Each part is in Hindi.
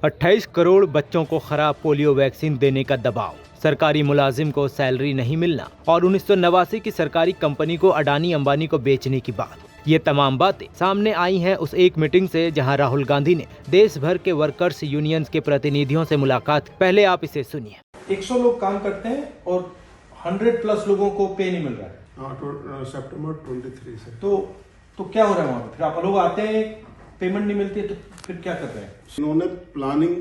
28 करोड़ बच्चों को खराब पोलियो वैक्सीन देने का दबाव, सरकारी मुलाजिम को सैलरी नहीं मिलना और 1989 की सरकारी कंपनी को अडानी अंबानी को बेचने की बात। ये तमाम बातें सामने आई हैं उस एक मीटिंग से जहां राहुल गांधी ने देश भर के वर्कर्स यूनियंस के प्रतिनिधियों से मुलाकात की। पहले आप इसे सुनिए। 100 लोग काम करते हैं और 100+ लोगों को पे नहीं मिल रहा है। सितंबर 23 से तो क्या हो रहा है वहाँ पे? फिर आप लोग आते हैं, पेमेंट नहीं मिलती है, तो फिर क्या कर रहे हैं? इन्होंने प्लानिंग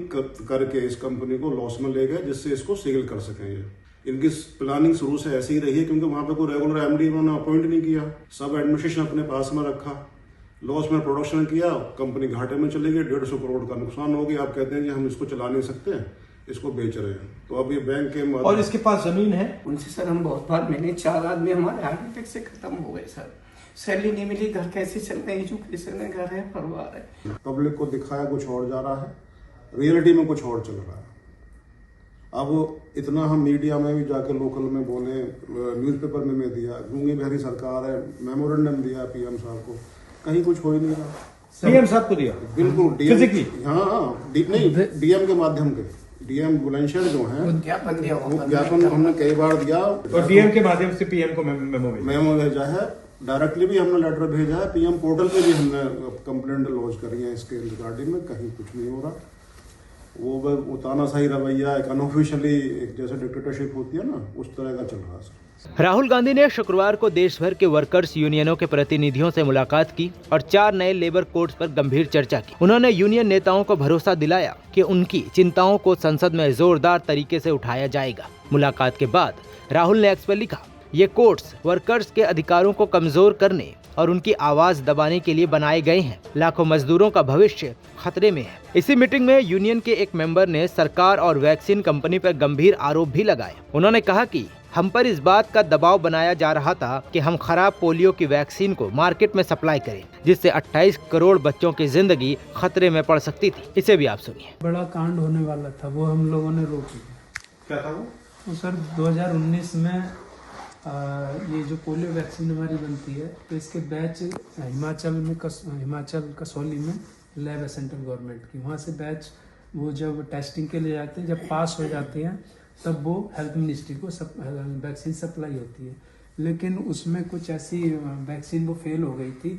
करके इस कंपनी को लॉस में ले गए जिससे इसको सेल कर सकें। ये इनकी प्लानिंग शुरू से ऐसी ही रही है क्योंकि वहां पे कोई रेगुलर एमडी उन्होंने अपॉइंट नहीं किया, सब एडमिनिस्ट्रेशन अपने पास में रखा, लॉस में प्रोडक्शन किया, कंपनी घाटे में चली गई, 150 करोड़ का नुकसान हो गया। आप कहते हैं कि हम इसको चला नहीं सकते, इसको बेच रहे हैं। तो अब ये बैंक के और इसके पास जमीन है उनसे सर हम बहुत बार मिले, 4 आदमी हमारे हार्ट अटैक से खत्म हो गए सर। सैलरी नहीं मिली, घर कैसे चल रहे हैं, एजुकेशन है, घर है, परिवार है। पब्लिक को दिखाया कुछ और जा रहा है, रियलिटी में कुछ और चल रहा है। अब इतना हम मीडिया में भी जाके लोकल में बोले, न्यूज़पेपर में मैं दिया, गूंगी बहरी सरकार है, मेमोरेंडम दिया पीएम साहब को, कहीं कुछ हो ही नहीं रहा। पीएम साहब को दिया बिल्कुल फिजिकली, डीएम के माध्यम के डीएम बुलंदशहर जो है ज्ञापन हमने कई बार दिया और डीएम के माध्यम से पीएम को मेमो भेजा है। डायरेक्टली भी हमने लेटर भेजा है, पीएम पोर्टल पे भी हमने कंप्लेंट लॉन्च करी है इसके रिगार्डिंग में, कहीं कुछ नहीं हो रहा। वो तानाशाही रवैया एक अनऑफिशियली एक जैसे डिक्टेटरशिप होती है ना, उस तरह का चल रहा है। राहुल गांधी ने शुक्रवार को देश भर के वर्कर्स यूनियनों के प्रतिनिधियों से मुलाकात की और 4 नए लेबर कोड्स पर गंभीर चर्चा की। उन्होंने यूनियन नेताओं को भरोसा दिलाया कि उनकी चिंताओं को संसद में जोरदार तरीके से उठाया जाएगा। मुलाकात के बाद राहुल ने एक्स पर लिखा, ये कोड्स वर्कर्स के अधिकारों को कमजोर करने और उनकी आवाज दबाने के लिए बनाए गए हैं। लाखों मजदूरों का भविष्य खतरे में है। इसी मीटिंग में यूनियन के एक मेंबर ने सरकार और वैक्सीन कंपनी पर गंभीर आरोप भी लगाए। उन्होंने कहा कि हम पर इस बात का दबाव बनाया जा रहा था कि हम खराब पोलियो की वैक्सीन को मार्केट में सप्लाई करें, जिससे 28 करोड़ बच्चों की जिंदगी खतरे में पड़ सकती थी। इसे भी आप सुनिए। बड़ा कांड होने वाला था, वो हम लोगों ने रोक लिया। क्या था वो सर 2019 में ये जो पोलियो वैक्सीन हमारी बनती है, तो इसके बैच हिमाचल कसौली में लैब है सेंट्रल गवर्नमेंट की, वहाँ से बैच वो जब टेस्टिंग के लिए जाते हैं, जब पास हो जाते हैं तब वो हेल्थ मिनिस्ट्री को वैक्सीन सप्लाई होती है। लेकिन उसमें कुछ ऐसी वैक्सीन वो फेल हो गई थी।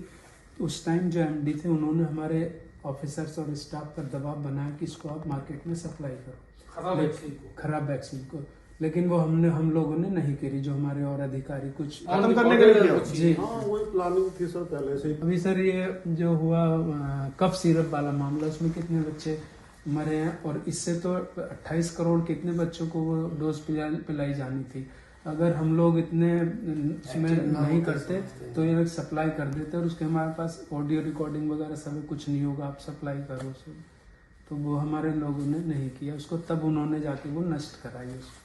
उस टाइम जो एमडी थे उन्होंने हमारे ऑफिसर्स और स्टाफ पर दबाव बनाया कि इसको आप मार्केट में सप्लाई करो, खराब वैक्सीन को। लेकिन वो हम लोगों ने नहीं करी, जो हमारे और अधिकारी कुछ खत्म करने के लिए जी वही प्लानिंग थी सर पहले से। अभी सर ये जो हुआ कफ सिरप वाला मामला, उसमें कितने बच्चे मरे हैं, और इससे तो 28 करोड़ कितने बच्चों को वो डोज पिलाई जानी थी। अगर हम लोग इतने इसमें नहीं करते तो ये सप्लाई कर देते, और उसके हमारे पास ऑडियो रिकॉर्डिंग वगैरह सब कुछ नहीं होगा, आप सप्लाई करो उसे। तो वो हमारे लोगों ने नहीं किया उसको, तब उन्होंने जाके वो नष्ट कराई उसको।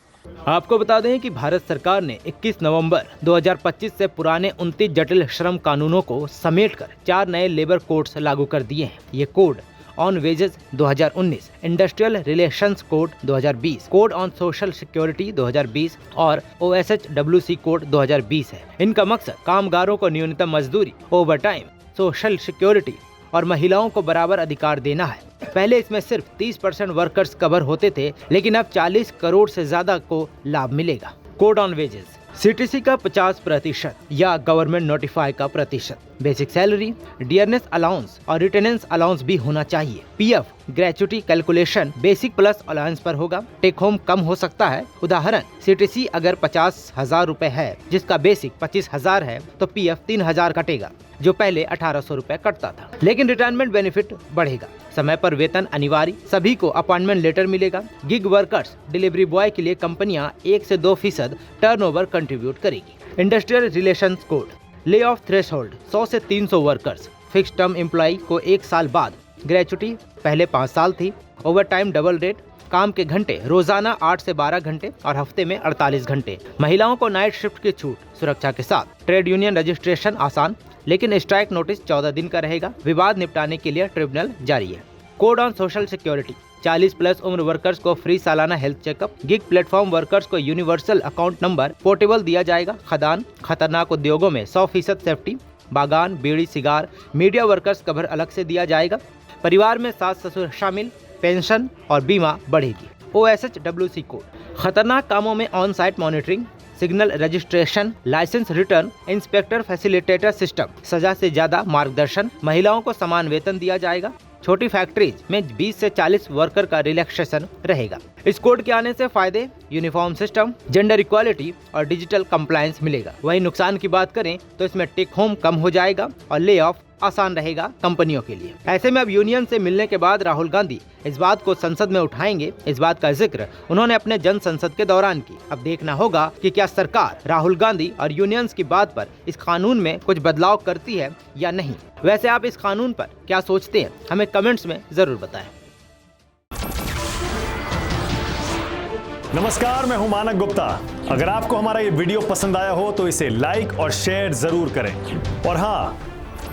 आपको बता दें कि भारत सरकार ने 21 नवंबर 2025 से पुराने 29 जटिल श्रम कानूनों को समेटकर 4 नए लेबर कोड्स लागू कर दिए हैं। ये code on wages 2019, industrial relations code 2020, code on social security 2020 और OSHWC कोड 2020 है। इनका मकसद कामगारों को न्यूनतम मजदूरी, ओवरटाइम, सोशल सिक्योरिटी और महिलाओं को बराबर अधिकार देना है। पहले इसमें सिर्फ 30% वर्कर्स कवर होते थे, लेकिन अब 40 करोड़ से ज्यादा को लाभ मिलेगा। कोड ऑन वेजेस, CTC का 50% या गवर्नमेंट नोटिफाई का प्रतिशत, बेसिक सैलरी, डियरनेस अलाउंस और रिटेनेंस अलाउंस भी होना चाहिए। PF gratuity calculation basic plus allowance पर होगा। टेक होम कम हो सकता है। उदाहरण, CTC अगर 50,000 रुपए है जिसका बेसिक 25,000 है तो PF 3,000 कटेगा, जो पहले 1,800 रुपए कटता था। लेकिन रिटायरमेंट बेनिफिट बढ़ेगा। समय पर वेतन अनिवार्य, सभी को अपॉइंटमेंट लेटर मिलेगा। गिग वर्कर्स, डिलीवरी बॉय के लिए कंपनियां 1 से 2% टर्नओवर कंट्रीब्यूट करेगी। Industrial relations code, lay off threshold 100 से 300 वर्कर्स, फिक्स टर्म एम्प्लॉय को 1 साल बाद, ग्रेचुटी पहले 5 साल थी, ओवर टाइम डबल रेट, काम के घंटे रोजाना 8 से 12 घंटे और हफ्ते में 48 घंटे। महिलाओं को नाइट शिफ्ट की छूट, सुरक्षा के साथ। ट्रेड यूनियन रजिस्ट्रेशन आसान, लेकिन स्ट्राइक नोटिस 14 दिन का रहेगा। विवाद निपटाने के लिए ट्रिब्यूनल जारी है। कोड ऑन सोशल सिक्योरिटी, 40+ उम्र वर्कर्स को फ्री सालाना health checkup. Gig platform workers को यूनिवर्सल अकाउंट नंबर पोर्टेबल दिया जाएगा। खदान, खतरनाक उद्योगों में 100% सेफ्टी। बागान, बीड़ी, सिगार, मीडिया वर्कर्स कवर अलग से दिया जाएगा। परिवार में सास ससुर शामिल, पेंशन और बीमा बढ़ेगी। OSHWC कोड खतरनाक कामों में on site monitoring, signal registration, licence return, inspector facilitator system, सजा से ज्यादा मार्गदर्शन, महिलाओं को समान वेतन दिया जाएगा। छोटी फैक्ट्रीज में 20 से 40 वर्कर का रिलैक्सेशन रहेगा। इस कोड के आने से फायदे यूनिफॉर्म सिस्टम, जेंडर इक्वालिटी और डिजिटल कंप्लायंस मिलेगा। वहीं नुकसान की बात करें तो इसमें टेक होम कम हो जाएगा और ले ऑफ आसान रहेगा कंपनियों के लिए। ऐसे में अब यूनियन से मिलने के बाद राहुल गांधी इस बात को संसद में उठाएंगे। इस बात का जिक्र उन्होंने अपने जन संसद के दौरान की। अब देखना होगा कि क्या सरकार राहुल गांधी और यूनियंस की बात पर इस कानून में कुछ बदलाव करती है या नहीं। वैसे आप इस कानून पर क्या सोचते हैं, हमें कमेंट्स में जरूर बताएं। नमस्कार, मैं हूं मानक गुप्ता। अगर आपको हमारा ये वीडियो पसंद आया हो तो इसे लाइक और शेयर जरूर करें और हाँ,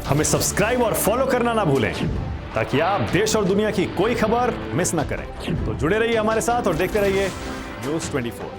हमें सब्सक्राइब और फॉलो करना ना भूलें ताकि आप देश और दुनिया की कोई खबर मिस ना करें। तो जुड़े रहिए हमारे साथ और देखते रहिए न्यूज़ 24।